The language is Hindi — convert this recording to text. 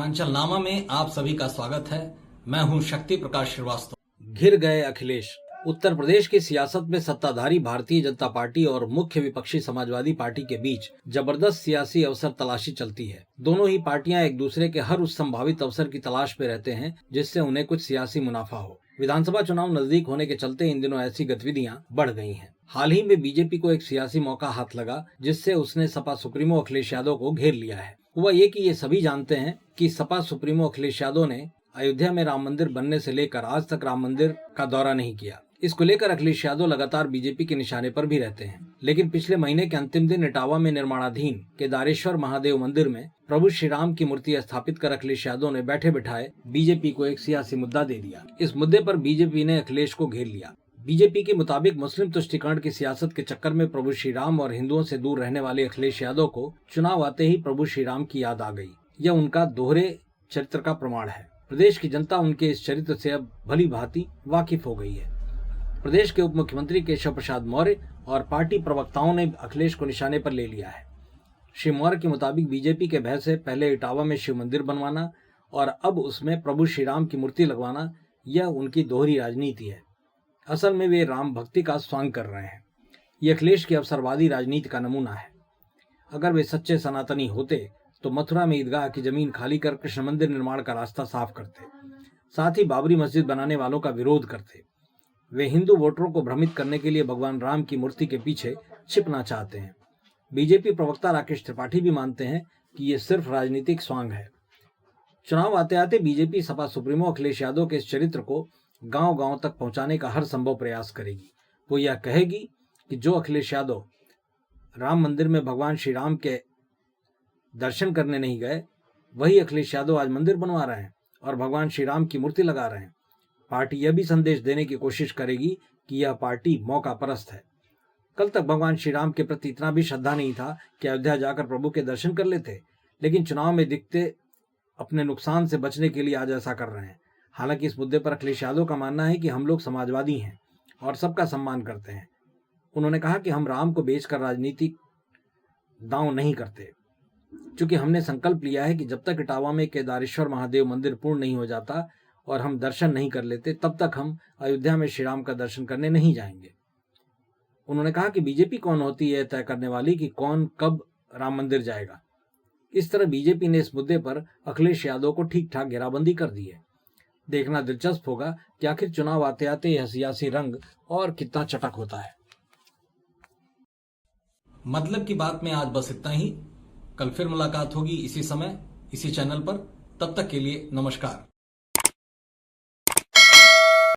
उत्तरांचल नामा में आप सभी का स्वागत है। मैं हूं शक्ति प्रकाश श्रीवास्तव। घिर गए अखिलेश। उत्तर प्रदेश की सियासत में सत्ताधारी भारतीय जनता पार्टी और मुख्य विपक्षी समाजवादी पार्टी के बीच जबरदस्त सियासी अवसर तलाशी चलती है। दोनों ही पार्टियां एक दूसरे के हर उस संभावित अवसर की तलाश में रहते हैं जिससे उन्हें कुछ सियासी मुनाफा हो। विधानसभा चुनाव नजदीक होने के चलते इन दिनों ऐसी गतिविधियां बढ़ गई हैं। हाल ही में बीजेपी को एक सियासी मौका हाथ लगा जिससे उसने सपा सुप्रीमो अखिलेश यादव को घेर लिया है। हुआ ये कि ये सभी जानते हैं कि सपा सुप्रीमो अखिलेश यादव ने अयोध्या में राम मंदिर बनने से लेकर आज तक राम मंदिर का दौरा नहीं किया। इसको लेकर अखिलेश यादव लगातार बीजेपी के निशाने पर भी रहते हैं। लेकिन पिछले महीने के अंतिम दिन इटावा में निर्माणाधीन केदारेश्वर महादेव मंदिर में प्रभु श्री राम की मूर्ति स्थापित कर अखिलेश यादव ने बैठे बिठाए बीजेपी को एक सियासी मुद्दा दे दिया। इस मुद्दे पर बीजेपी ने अखिलेश को घेर लिया। बीजेपी के मुताबिक मुस्लिम तुष्टीकरण की सियासत के चक्कर में प्रभु श्री राम और हिंदुओं से दूर रहने वाले अखिलेश यादव को चुनाव आते ही प्रभु श्री राम की याद आ गई। यह उनका दोहरे चरित्र का प्रमाण है। प्रदेश की जनता उनके इस चरित्र से अब भली भांति वाकिफ हो गई है। प्रदेश के उप मुख्यमंत्री केशव प्रसाद मौर्य और पार्टी प्रवक्ताओं ने अखिलेश को निशाने पर ले लिया है। श्री मौर्य के मुताबिक बीजेपी के भय से पहले इटावा में शिव मंदिर बनवाना और अब उसमें प्रभु श्री राम की मूर्ति लगवाना, यह उनकी दोहरी राजनीति है। असल में वे राम भक्ति का स्वांग कर रहे हैं। ये अखिलेश की अवसरवादी राजनीति का नमूना है। अगर वे सच्चे सनातनी होते तो मथुरा में ईदगाह की जमीन खाली कर कृष्ण मंदिर निर्माण का रास्ता साफ करते, साथ ही बाबरी मस्जिद बनाने वालों का विरोध करते। वे हिंदू वोटरों को भ्रमित करने के लिए भगवान राम की मूर्ति के पीछे छिपना चाहते हैं। बीजेपी प्रवक्ता राकेश त्रिपाठी भी मानते हैं कि ये सिर्फ राजनीतिक स्वांग है। चुनाव आते आते बीजेपी सपा सुप्रीमो अखिलेश यादव के इस चरित्र को गांव-गांव तक पहुंचाने का हर संभव प्रयास करेगी। वो यह कहेगी कि जो अखिलेश यादव राम मंदिर में भगवान श्री राम के दर्शन करने नहीं गए, वही अखिलेश यादव आज मंदिर बनवा रहे हैं और भगवान श्री राम की मूर्ति लगा रहे हैं। पार्टी यह भी संदेश देने की कोशिश करेगी कि यह पार्टी मौका परस्त है। कल तक भगवान श्री राम के प्रति इतना भी श्रद्धा नहीं था कि अयोध्या जाकर प्रभु के दर्शन कर लेते, लेकिन चुनाव में दिखते अपने नुकसान से बचने के लिए आज ऐसा कर रहे हैं। हालांकि इस मुद्दे पर अखिलेश यादव का मानना है कि हम लोग समाजवादी हैं और सबका सम्मान करते हैं। उन्होंने कहा कि हम राम को बेचकर राजनीतिक दांव नहीं करते, क्योंकि हमने संकल्प लिया है कि जब तक इटावा में केदारेश्वर महादेव मंदिर पूर्ण नहीं हो जाता और हम दर्शन नहीं कर लेते, तब तक हम अयोध्या में श्री राम का दर्शन करने नहीं जाएंगे। उन्होंने कहा कि बीजेपी कौन होती है तय करने वाली कि कौन कब राम मंदिर जाएगा। इस तरह बीजेपी ने इस मुद्दे पर अखिलेश यादव को ठीक ठाक घेराबंदी कर दी है। देखना दिलचस्प होगा कि आखिर चुनाव आते आते यह सियासी रंग और कितना चटक होता है। मतलब की बात में आज बस इतना ही। कल फिर मुलाकात होगी इसी समय, इसी चैनल पर। तब तक के लिए नमस्कार।